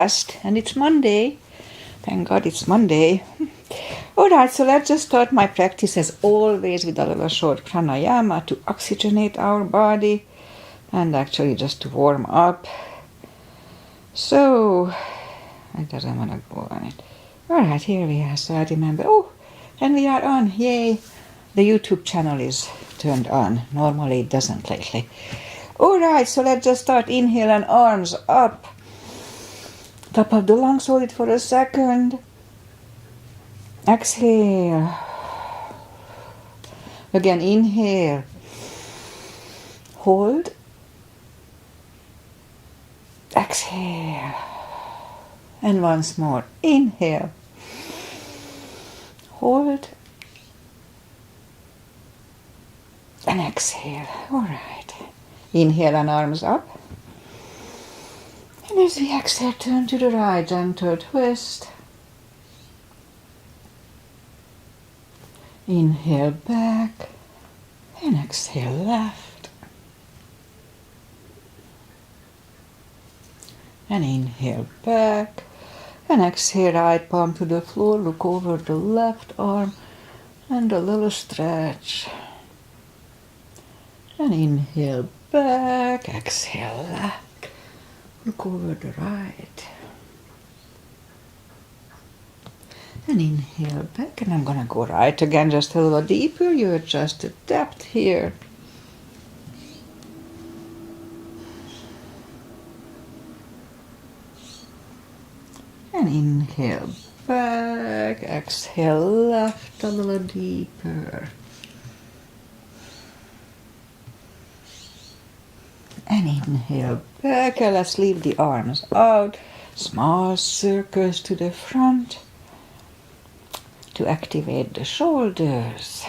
And it's Monday. Thank God it's Monday. Alright, so let's just start my practice as always with a little short pranayama to oxygenate our body and actually just to warm up. So, it doesn't want to go on it. Alright, here we are. So I remember. Oh, and we are on. Yay. The YouTube channel is turned on. Normally it doesn't lately. Alright, so let's just start. Inhale and arms up. Top of the lungs, hold it for a second. Exhale. Again, inhale. Hold. Exhale. And once more. Inhale. Hold. And exhale. All right. Inhale and arms up. And as we exhale, turn to the right, gentle twist. Inhale back. And exhale left. And inhale back. And exhale, right palm to the floor. Look over the left arm. And a little stretch. And inhale back. Exhale left. Look over the right. And inhale back. And I'm going to go right again, just a little deeper. You adjust the depth here. And inhale back. Exhale left a little deeper. And inhale back, and let's leave the arms out. Small circles to the front to activate the shoulders.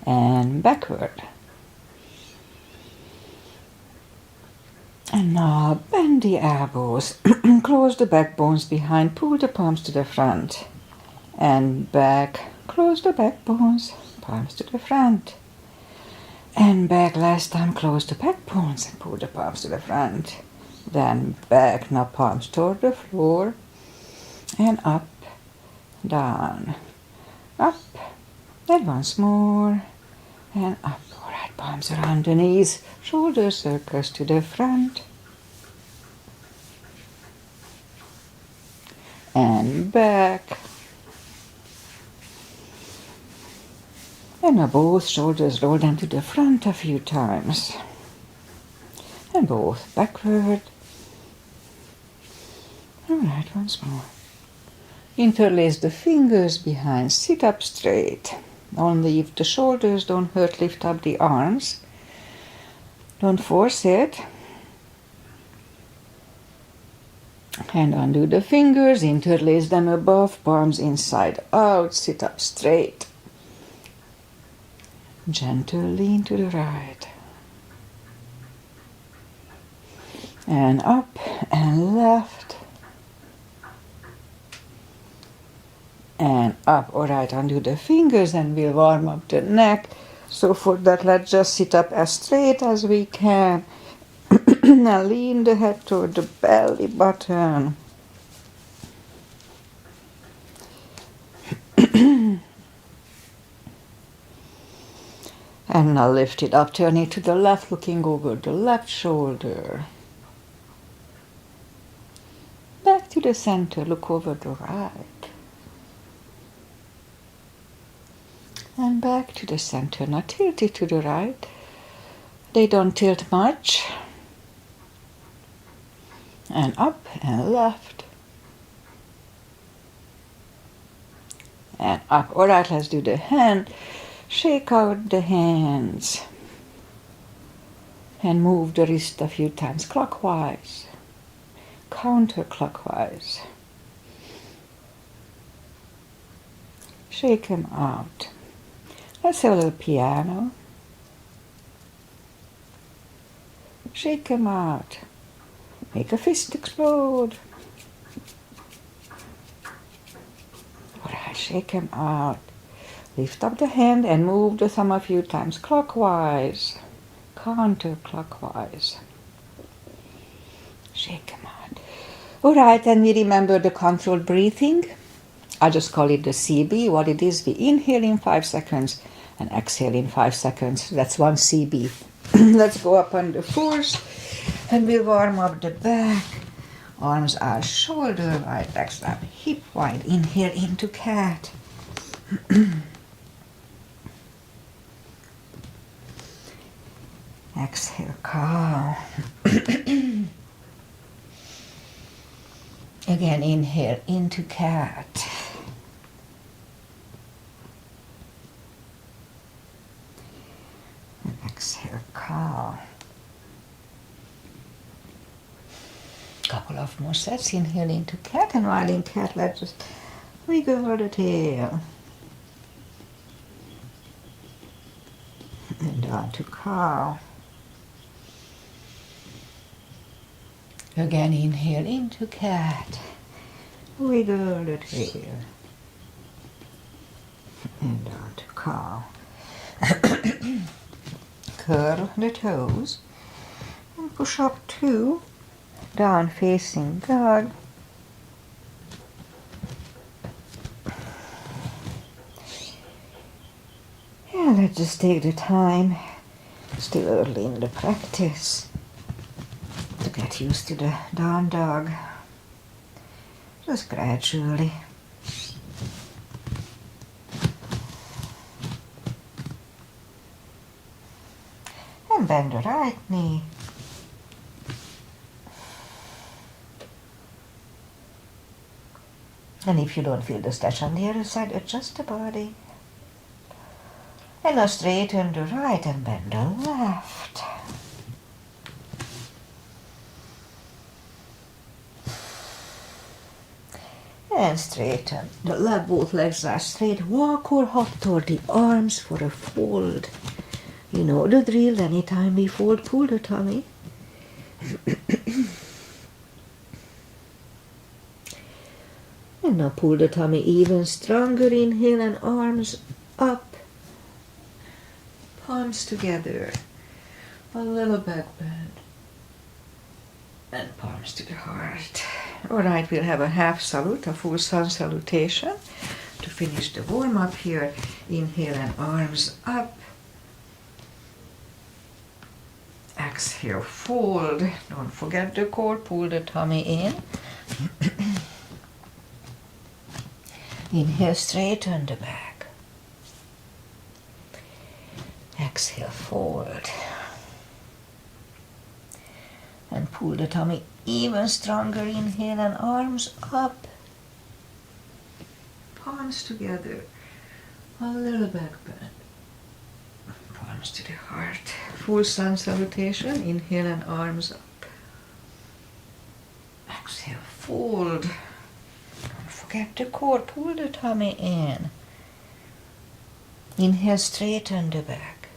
And backward. And now bend the elbows. Close the backbones behind. Pull the palms to the front. And back. Close the backbones. Palms to the front. And back. Last time, close the backbones and pull the palms to the front. Then back. Now palms toward the floor. And up, down, up. And once more. And up. Alright, palms around the knees. Shoulder circles to the front. And back. And now both shoulders roll down to the front a few times. And both backward. Alright, once more. Interlace the fingers behind. Sit up straight. Only if the shoulders don't hurt, lift up the arms. Don't force it. And undo the fingers. Interlace them above. Palms inside out. Sit up straight. Gentle lean to the right. And up and left. And up. Alright, undo the fingers and we'll warm up the neck. So for that, let's just sit up as straight as we can. Now lean the head toward the belly button. And now lift it up, turn it to the left, looking over the left shoulder. Back to the center, look over the right. And back to the center. Now tilt it to the right. They don't tilt much. And up and left. And up. Alright, let's do the hand. Shake out the hands. And move the wrist a few times clockwise. Counterclockwise. Shake them out. Let's have a little piano. Shake them out. Make a fist explode. Alright, shake them out. Lift up the hand and move the thumb a few times clockwise, counterclockwise. Shake them out. Alright, and we remember the controlled breathing. I just call it the CB. What it is, we inhale in 5 seconds and exhale in 5 seconds. That's one CB. Let's go up on the fours and we'll warm up the back. Arms are shoulder wide, legs are hip wide. Inhale into cat. Exhale, cow. Again, inhale into cat. And exhale, cow. Couple of more sets. Inhale into cat, and while in cat, let's just wiggle the tail. And down to cow. Again, inhale into cat. Wiggle the tail. And down to cow. Curl the toes. And push up 2. Down facing dog. Yeah, let's just take the time, still early in the practice, to get used to the down dog, just gradually. And bend the right knee. And if you don't feel the stretch on the other side, adjust the body. And now straighten the right and bend the left. And straighten the leg, both legs are straight. Walk or hop toward the arms for a fold. You know the drill, anytime we fold, pull the tummy. And now pull the tummy even stronger, inhale and arms up. Palms together, a little back bend, and palms to the heart. Alright, we'll have a half salute, a full sun salutation to finish the warm up here. Inhale and arms up. Exhale, fold. Don't forget the core, pull the tummy in. Inhale, straighten the back. Exhale, fold. And pull the tummy even stronger. Inhale and arms up. Palms together. A little back bend. Palms to the heart. Full sun salutation. Inhale and arms up. Exhale, fold. Don't forget the core. Pull the tummy in. Inhale, straighten the back.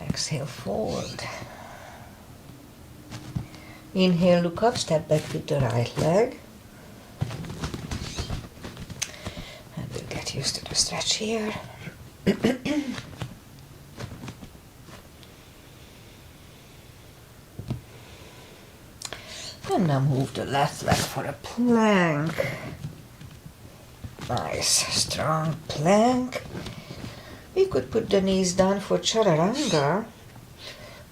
Exhale, fold. Inhale, look up, step back with the right leg. And we'll get used to the stretch here. And now move the left leg for a plank. Nice, strong plank. We could put the knees down for chaturanga.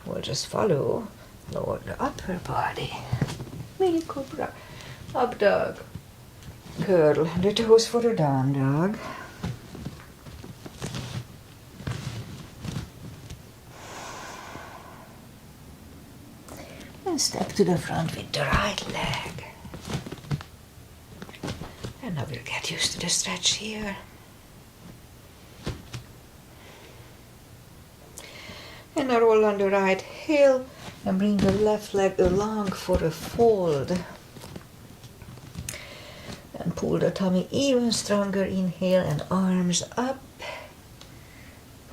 We'll just follow. Lower the upper body. Mini cobra. Up dog. Curl the toes for a down dog. And step to the front with the right leg. And now we'll get used to the stretch here. And now roll on the right heel and bring the left leg along for a fold. And pull the tummy even stronger. Inhale and arms up.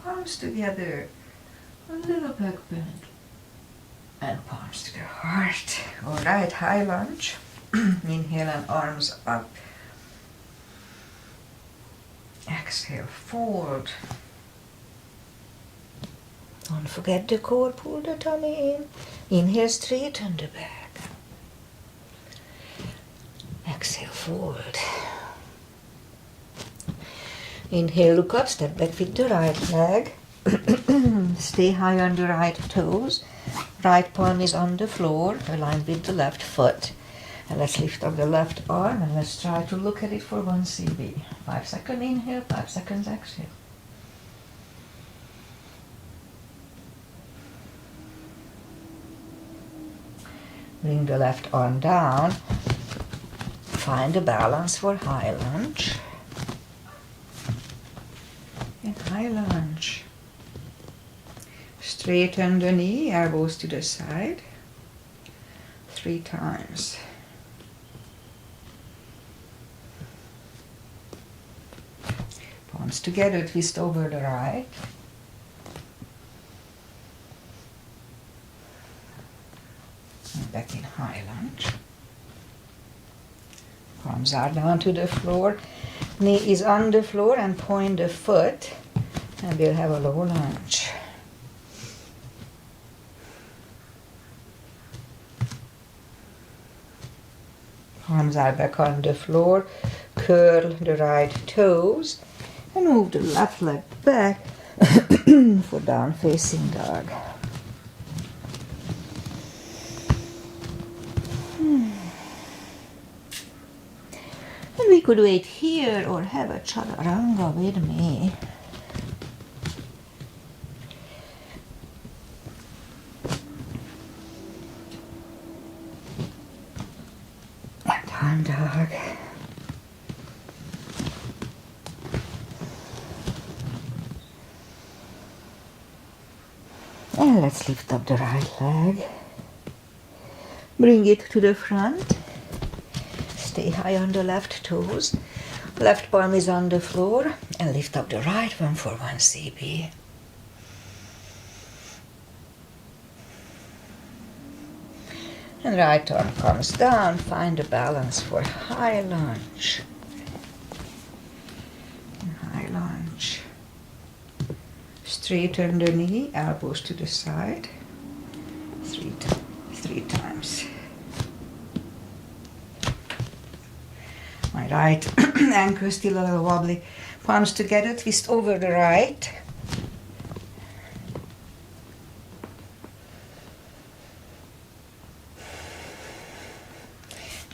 Palms together. A little back bend. And palms to the heart. Alright, high lunge. Inhale and arms up. Exhale, fold. Don't forget the core, pull the tummy in. Inhale, straighten the back. fold. Inhale, look up, step back with the right leg. Stay high on the right toes. Right palm is on the floor, aligned with the left foot. And let's lift up the left arm and let's try to look at it for 1 CB. 5 seconds inhale, 5 seconds exhale. Bring the left arm down. Find a balance for high lunge. And high lunge. Straighten the knee, elbows to the side. 3 times. Palms together, twist over the right. And back in high lunge. Palms are down to the floor. Knee is on the floor and point the foot. And we'll have a low lunge. Palms are back on the floor. Curl the right toes. And move the left leg back for down facing dog. And we could wait here or have a chaturanga with me. Down dog. And let's lift up the right leg. Bring it to the front. Stay high on the left toes. Left palm is on the floor. And lift up the right one for 1 CB. And right arm comes down. Find a balance for high lunge. High lunge. Straighten the knee, elbows to the side. 3 times. My right ankle still a little wobbly. Palms together, twist over the right.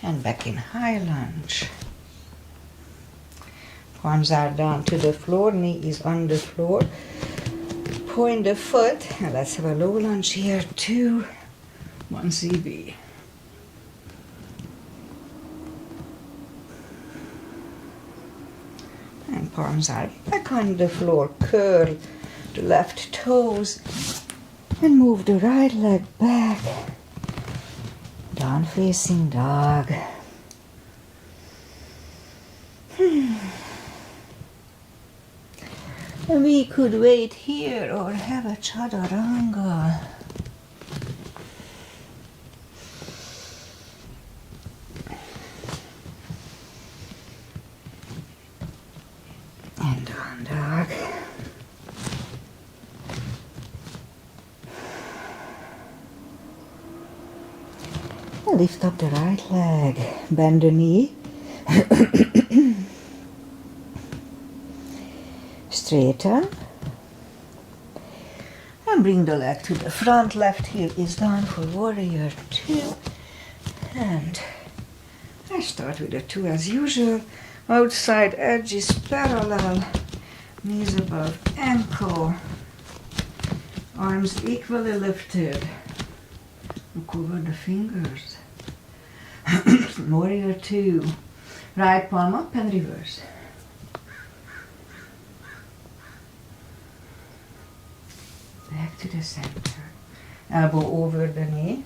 And back in high lunge. Palms are down to the floor, knee is on the floor. Point the foot, and let's have a low lunge here, 2, 1 CB. And palms are back on the floor, curl the left toes, and move the right leg back. Down facing dog. And we could wait here or have a chaturanga. And down dog. And lift up the right leg. Bend the knee. Straighten. And bring the leg to the front. Left heel is down for warrior 2. And I start with a 2 as usual. Outside edge is parallel. Knees above ankle. Arms equally lifted. Look over the fingers. Warrior 2. Right palm up and reverse. Back to the center. Elbow over the knee.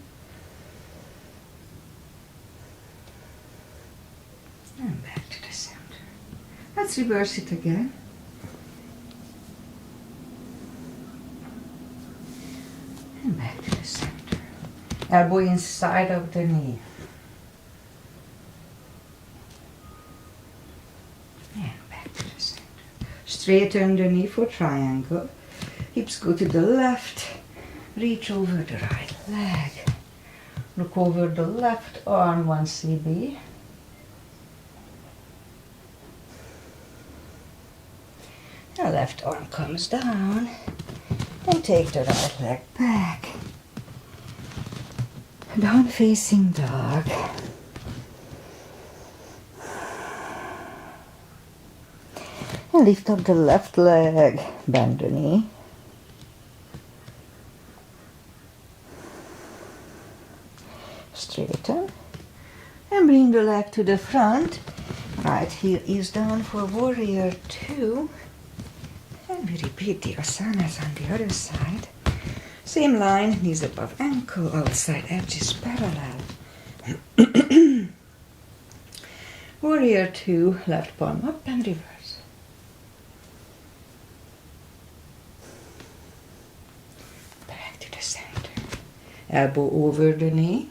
And back to the center. Let's reverse it again. And back to the center. Elbow inside of the knee. And back to the center. Straighten the knee for triangle. Hips go to the left. Reach over the right leg. Look over the left arm, 1 CB. The left arm comes down and take the right leg back. Down facing dog. And lift up the left leg, bend the knee. Straighten. And bring the leg to the front. Right heel is down for warrior 2. And we repeat the asanas on the other side. Same line, knees above ankle, outside edges parallel. Warrior 2, left palm up and reverse. Back to the center. Elbow over the knee.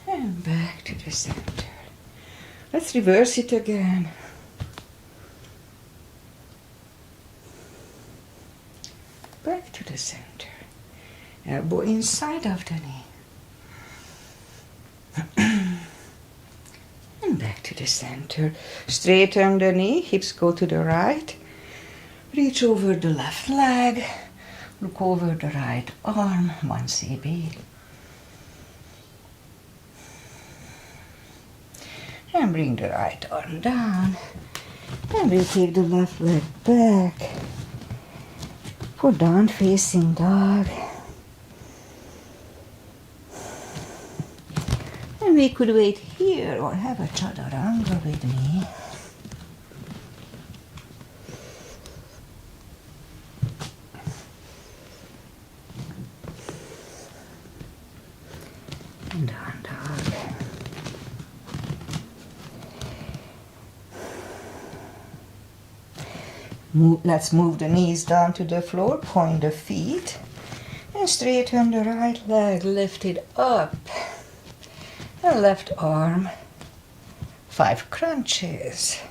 And back to the center. Let's reverse it again. Back to the center. Elbow inside of the knee. And back to the center. Straighten the knee, hips go to the right. Reach over the left leg. Look over the right arm, 1 CB. And bring the right arm down. And we take the left leg back. For down facing dog. And we could wait here or have a chaturanga with me. And down dog. Let's move the knees down to the floor, point the feet, and straighten the right leg, lift it up, and left arm, 5 crunches,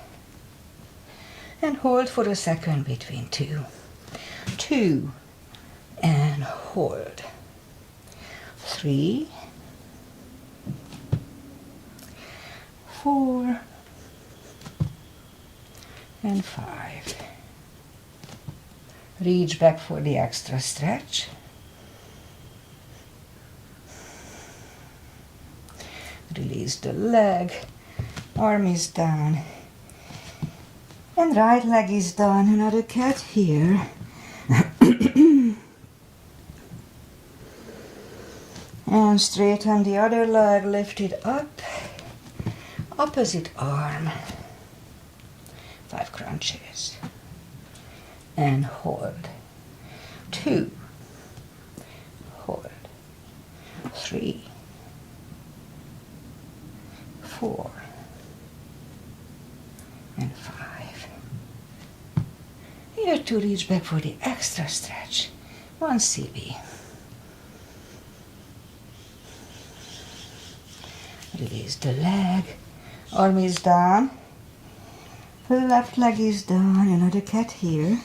and hold for a second between 2, 2, and hold, 3, 4, and 5. Reach back for the extra stretch. Release the leg. Arm is down. And right leg is down. Another cat here. And straighten the other leg. Lift it up. Opposite arm. 5 crunches. And hold. 2. Hold. 3. 4. And 5. Here to reach back for the extra stretch. 1 CB. Release the leg. Arm is down. The left leg is down. Another cat here.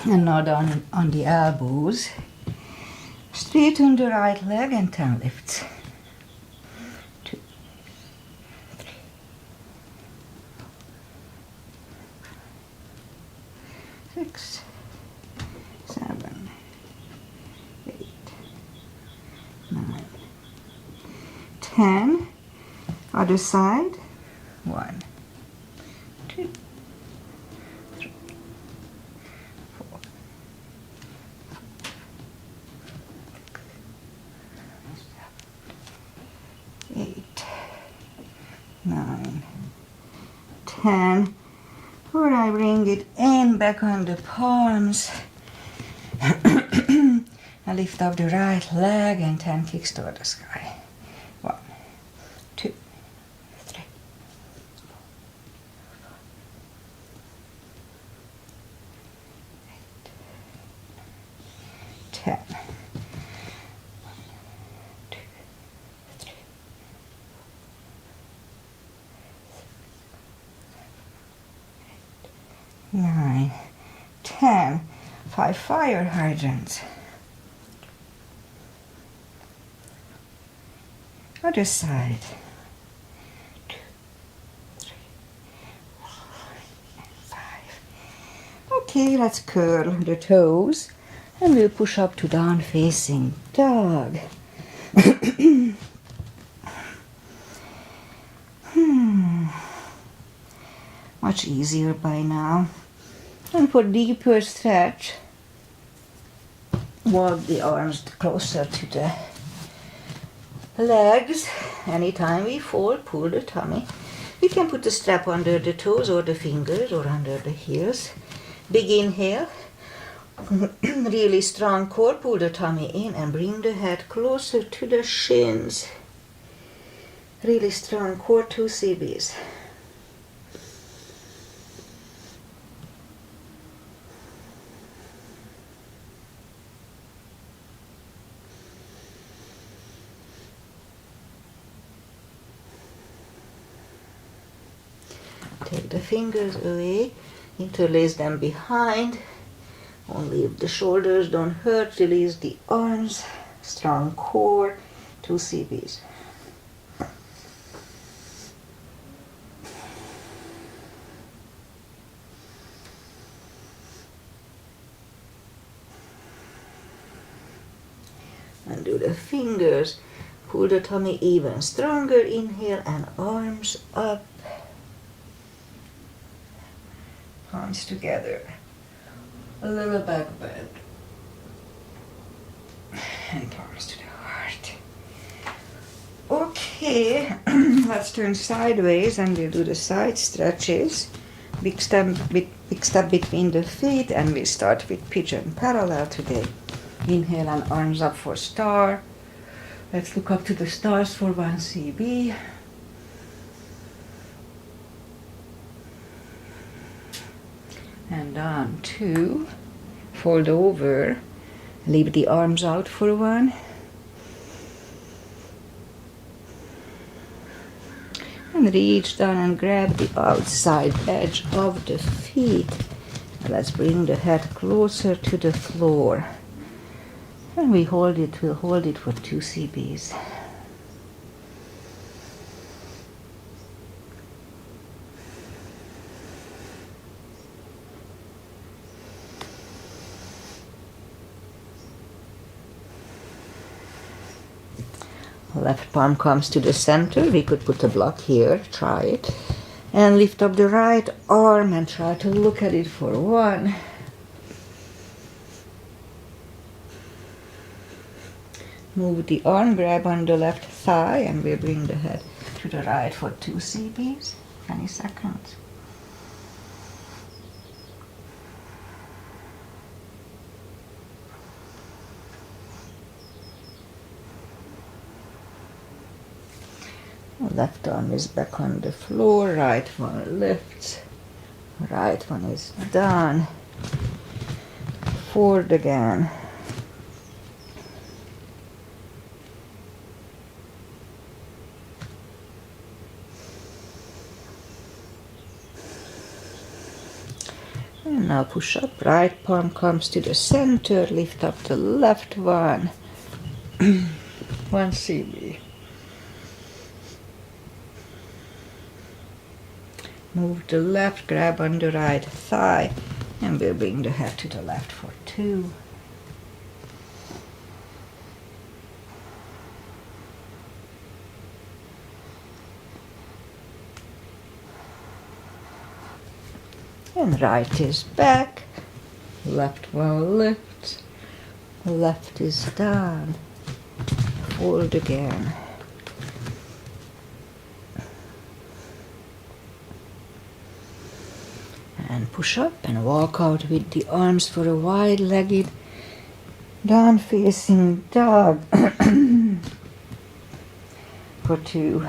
And now down on the elbows. Straighten the right leg and 10 lifts. 2, 3, 4, 6, 7, 8, 9, 10. Other side. 1, 2, 3, 4, 8, 9, 10. Where I bring it in, back on the palms. I lift up the right leg and 10 kicks toward the sky. 1, 2, 3, 4, 8, 10. 9, 10. 5 fire hydrants. Other side. 2, 3, 4, 5. Okay, let's curl the toes and we'll push up to down facing dog. Much easier by now. And for deeper stretch, walk the arms closer to the legs. Anytime we fall, pull the tummy. We can put the strap under the toes or the fingers or under the heels. Big inhale. Really strong core. Pull the tummy in and bring the head closer to the shins. Really strong core, 2 CBs. Take the fingers away, interlace them behind. Only if the shoulders don't hurt, release the arms. Strong core, 2 CBs. And do the fingers. Pull the tummy even stronger. Inhale and arms up. Palms together. A little back bend. And palms to the heart. Okay, let's turn sideways and we'll do the side stretches. Big step between the feet, and we start with pigeon parallel today. Inhale and arms up for star. Let's look up to the stars for 1 CB. And down 2. Fold over. Leave the arms out for 1. And reach down and grab the outside edge of the feet. And let's bring the head closer to the floor. And we'll hold it for 2 CBs. Left palm comes to the center. We could put a block here, try it. And lift up the right arm and try to look at it for 1. Move the arm, grab on the left thigh, and we'll bring the head to the right for 2 CBs. 20 seconds. Left arm is back on the floor, right one lifts, right one is down, forward again. And now push up, right palm comes to the center, lift up the left one, 1 CB. Move the left, grab on the right thigh, and we'll bring the head to the left for 2. And right is back, left one lifts, left is down, fold again. And push up and walk out with the arms for a wide-legged down-facing dog for 2.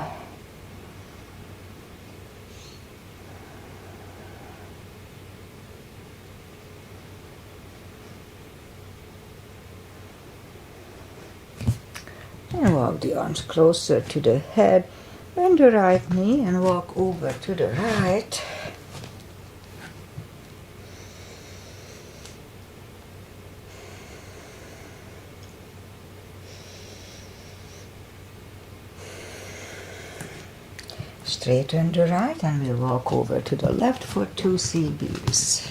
And walk the arms closer to the head, bend the right knee and walk over to the right. Straighten the right and we'll walk over to the left for 2 CBs.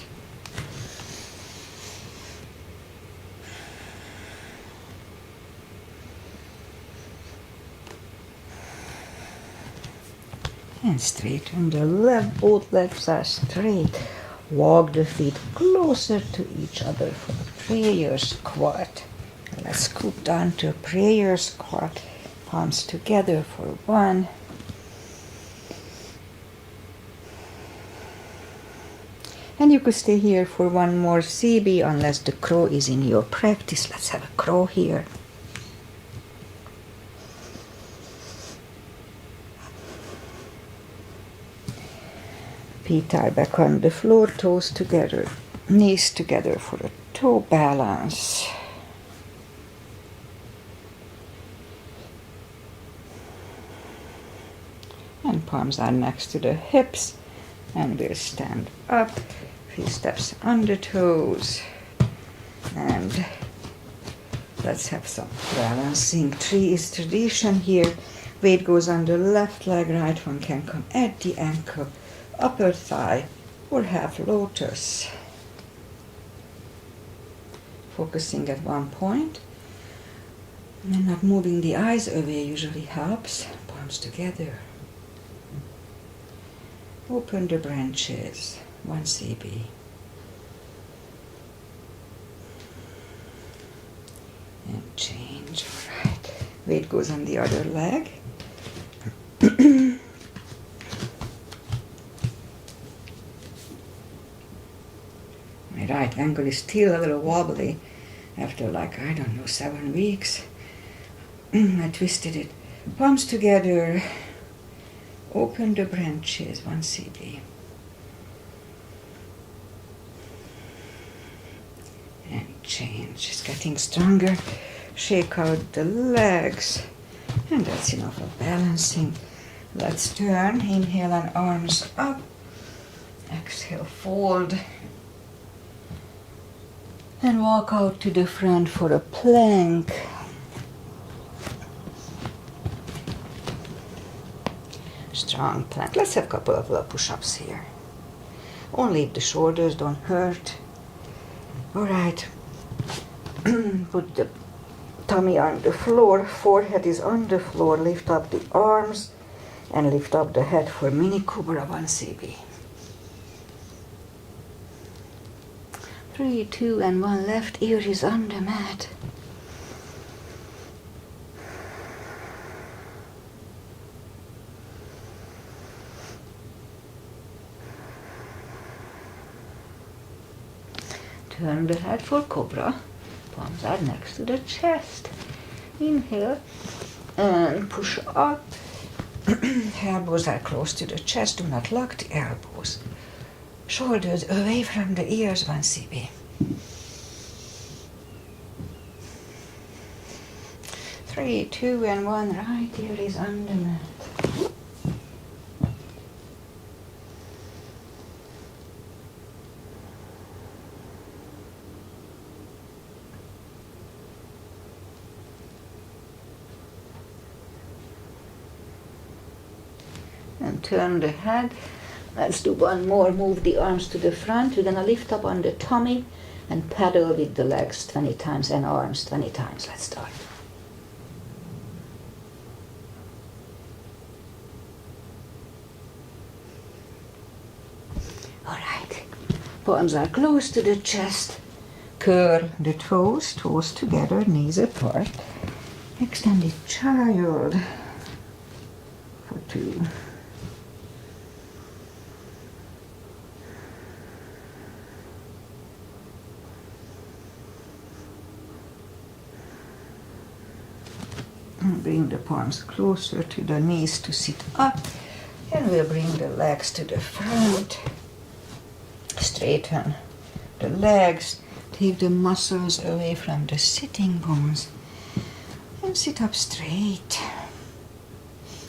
And straighten the left, both legs are straight. Walk the feet closer to each other for prayer squat. Let's scoop down to prayer squat. Palms together for 1. And you could stay here for 1 more CB unless the crow is in your practice. Let's have a crow here. Feet are back on the floor, toes together, knees together for a toe balance. And palms are next to the hips. And we'll stand up, few steps on the toes. And let's have some balancing. 3 is tradition here. Weight goes on the left leg, right one can come at the ankle, upper thigh, or half lotus. Focusing at one point. And not moving the eyes away usually helps. Palms together. Open the branches, 1 CB. And change, all right. Weight goes on the other leg. My right ankle is still a little wobbly after 7 weeks. I twisted it. Palms together. Open the branches, 1 CB. And change. It's getting stronger. Shake out the legs. And that's enough of balancing. Let's turn. Inhale and arms up. Exhale, fold. And walk out to the front for a plank. Strong plank. Let's have a couple of little push-ups here. Only if the shoulders don't hurt. Alright. Put the tummy on the floor. Forehead is on the floor. Lift up the arms. And lift up the head for mini cobra, 1 CB. 3, 2, and 1. Left ear is on the mat. Turn the head for cobra. Palms are next to the chest. Inhale and push up. Elbows are close to the chest. Do not lock the elbows. Shoulders away from the ears, 1 CB. 3, 2, and 1. Right ear is on the mat. And turn the head. Let's do 1 more. Move the arms to the front. We're going to lift up on the tummy and paddle with the legs 20 times and arms 20 times. Let's start. Alright. Palms are close to the chest. Curl the toes, toes together, knees apart. Extended child for 2. Bring the palms closer to the knees to sit up, and we'll bring the legs to the front. Straighten the legs, take the muscles away from the sitting bones, and sit up straight.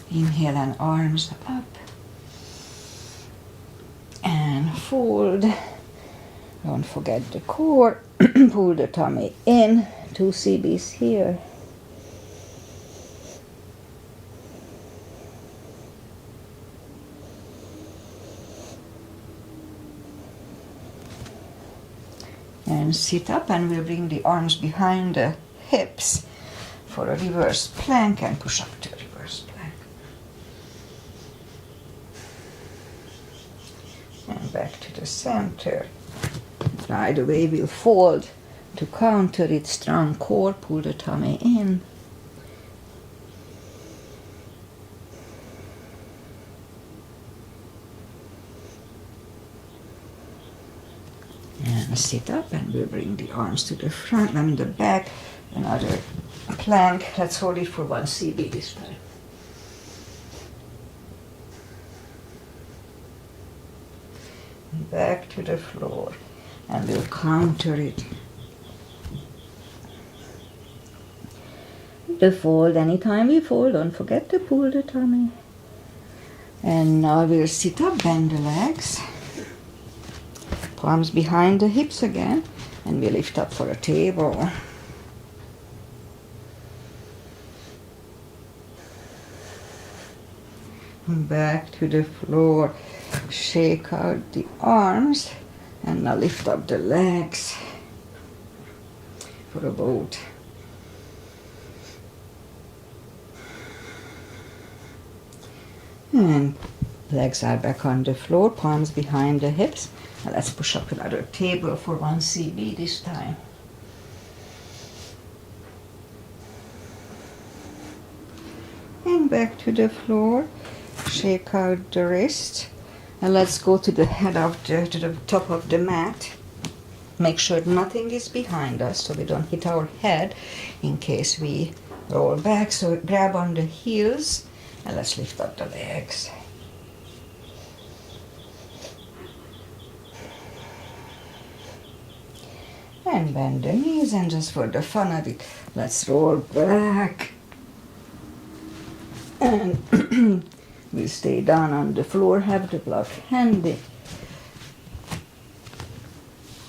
Inhale and arms up, and fold. Don't forget the core. Pull the tummy in. 2 CBs here. And sit up, and we'll bring the arms behind the hips for a reverse plank and push up to reverse plank. And back to the center. Right away we'll fold to counter it. Strong core, pull the tummy in. And sit up, and we'll bring the arms to the front and the back. Another plank. Let's hold it for 1 CB this time. Back to the floor, and we'll counter it. The fold, anytime we fold, don't forget to pull the tummy. And now we'll sit up, bend the legs. Palms behind the hips again, and we lift up for a table. Back to the floor, shake out the arms, and now lift up the legs for a boat. And legs are back on the floor, palms behind the hips. Now let's push up another table for 1 CB this time. And back to the floor, shake out the wrist, and let's go to the head of to the top of the mat. Make sure nothing is behind us so we don't hit our head in case we roll back. So grab on the heels, and let's lift up the legs. And bend the knees, and just for the fun of it, let's roll back. And we'll stay down on the floor, have the block handy.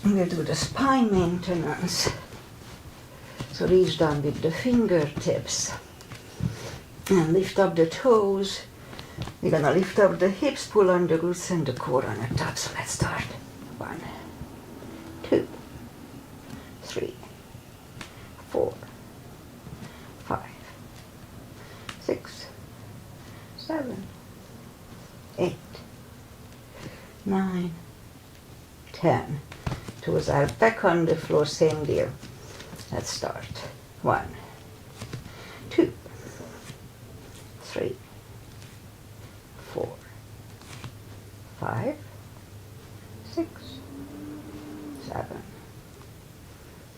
We'll do the spine maintenance. So reach down with the fingertips and lift up the toes. We're gonna lift up the hips, pull on the glutes and the core on the top. So let's start. 1, 2, 3, 4, 5, 6, 7, 8, 9, 10. Toes are back on the floor, same deal. Let's start. 1, 2, 3, 4, 5, 6, 7,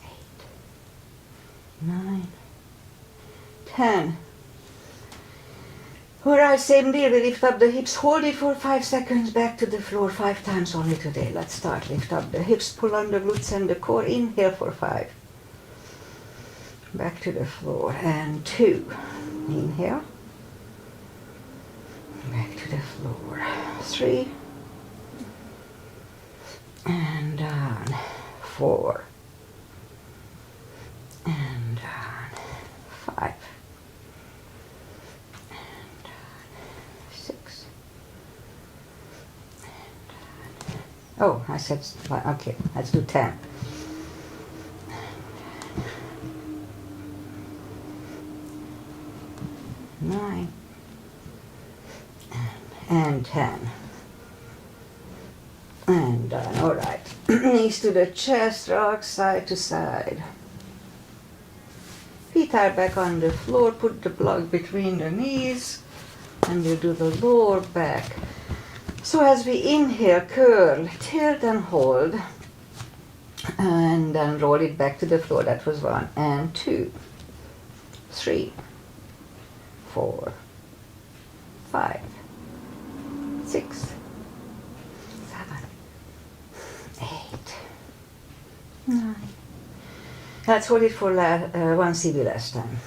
8, 9, 10. Alright, same deal. We lift up the hips, hold it for 5 seconds, back to the floor 5 times only today. Let's start. Lift up the hips, pull on the glutes and the core, inhale for 5. Back to the floor, and 2. Inhale. Back to the floor. 3. And down. 4. And down. 5. And down. 6. And down. Oh, I said, okay, let's do 10. 9 and 10 and done. All right, knees to the chest, rock side to side. Feet are back on the floor. Put the block between the knees, and we'll do the lower back. So as we inhale, curl, tilt and hold, and then roll it back to the floor. That was 1 and 2, 3, 4, 5, 6, 7, 8, 9. Let's hold it for 1 CB last time.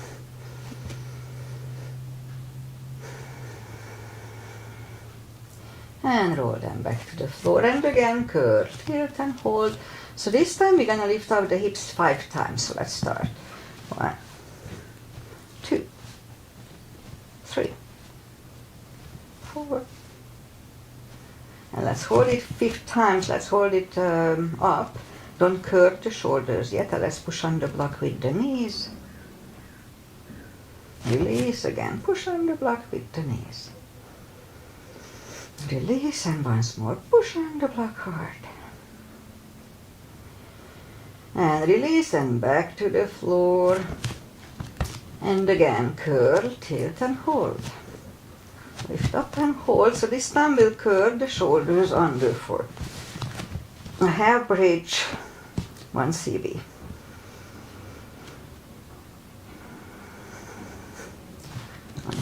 And roll them back to the floor. And again, curl, tilt and hold. So this time we're gonna lift up the hips 5 times. So let's start. 1, 2, 3, 4, and let's hold it 5 times. Let's hold it up Don't curve the shoulders yet. Let's push on the block with the knees. Release again. Push on the block with the knees. Release and once more. Push on the block hard. And release and back to the floor. And again, curl, tilt and hold. Lift up and hold. So this time we'll curve the shoulders under for a half bridge, 1 CV.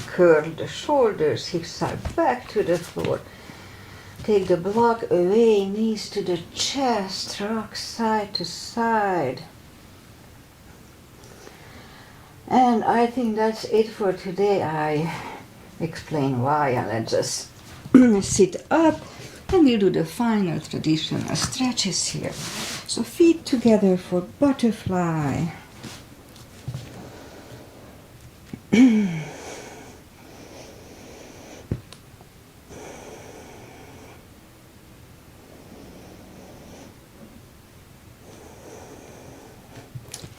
Curl the shoulders, hips are back to the floor. Take the block away, knees to the chest, rock side to side. And I think that's it for today. I explain why, and let's just sit up and we'll do the final traditional stretches here. So feet together for butterfly.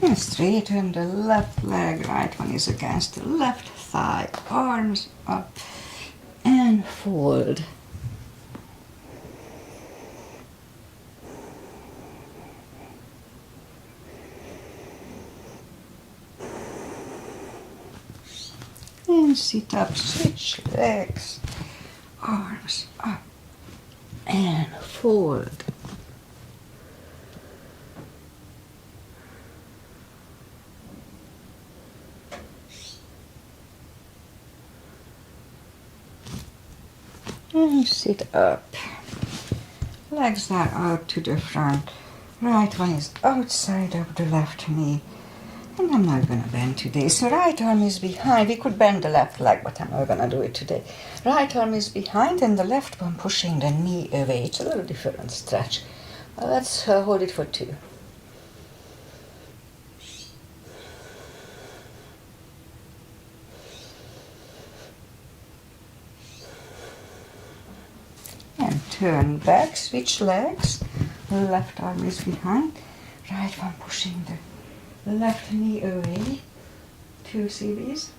And straighten the left leg, right one is against the left thigh, arms up and fold. And sit up, switch legs, arms up and fold. And sit up. Legs are out to the front. Right one is outside of the left knee. And I'm not going to bend today. So right arm is behind. We could bend the left leg, but I'm not going to do it today. Right arm is behind and the left one pushing the knee away. It's a little different stretch. Let's hold it for 2. And turn back, switch legs. Left arm is behind. Right one pushing the left knee away. 2 CVs.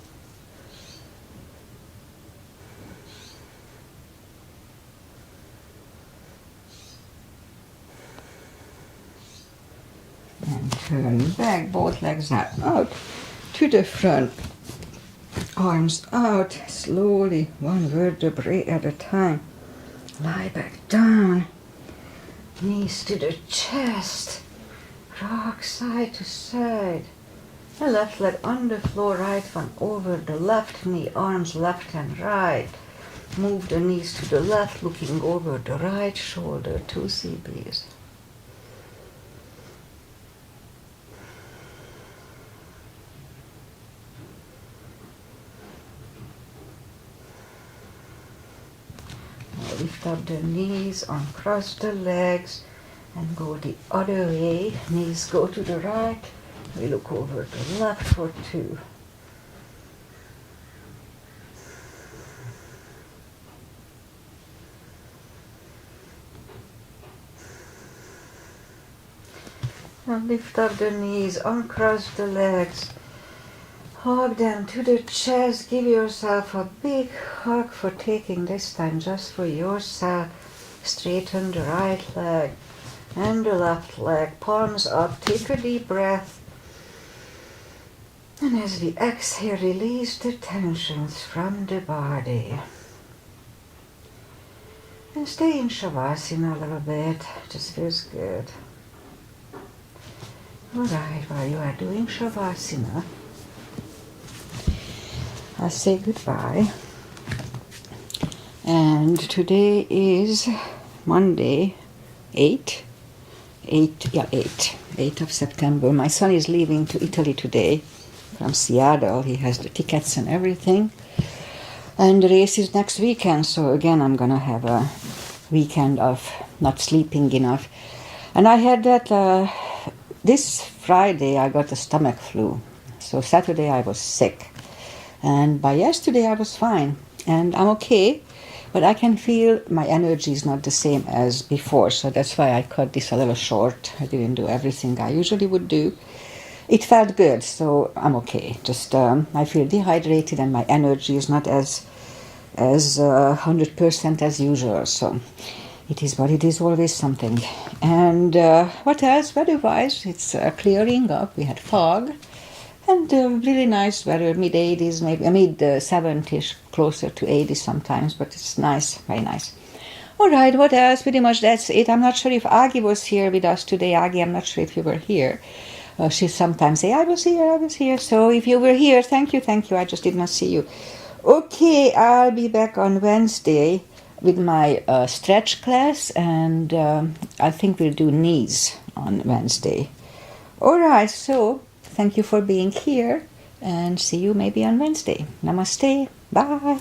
And turn back, both legs are out to the front. Arms out, slowly, 1 vertebrae at a time. Lie back down. Knees to the chest. Rock side to side. The left leg on the floor, right one over the left knee, arms left and right. Move the knees to the left, looking over the right shoulder, 2 CBs. Lift up the knees, uncross the legs, and go the other way. Knees go to the right. We look over the left for 2. And lift up the knees, uncross the legs. Hug them to the chest. Give yourself a big hug for taking this time just for yourself. Straighten the right leg and the left leg. Palms up. Take a deep breath. And as we exhale, release the tensions from the body. And stay in Shavasana a little bit. Just feels good. Alright, while you are doing Shavasana, I'll say goodbye. And today is Monday, 8th of September. My son is leaving to Italy today from Seattle. He has the tickets and everything. And the race is next weekend, so again I'm gonna have a weekend of not sleeping enough. And I had that, this Friday I got a stomach flu. So Saturday I was sick. And by yesterday I was fine. And I'm okay. But I can feel my energy is not the same as before, so that's why I cut this a little short. I didn't do everything I usually would do. It felt good, so I'm okay. Just I feel dehydrated and my energy is not as 100% as usual. So it is what it is, always something. And what else? Weather-wise, it's clearing up. We had fog. And really nice weather, mid-80s, maybe mid-70s, closer to 80 sometimes, but it's nice, very nice. All right, what else? Pretty much that's it. I'm not sure if Agi was here with us today. Agi, I'm not sure if you were here. She sometimes say, I was here. So if you were here, thank you. I just did not see you. Okay, I'll be back on Wednesday with my stretch class, and I think we'll do knees on Wednesday. All right, so thank you for being here, and see you maybe on Wednesday. Namaste. Bye.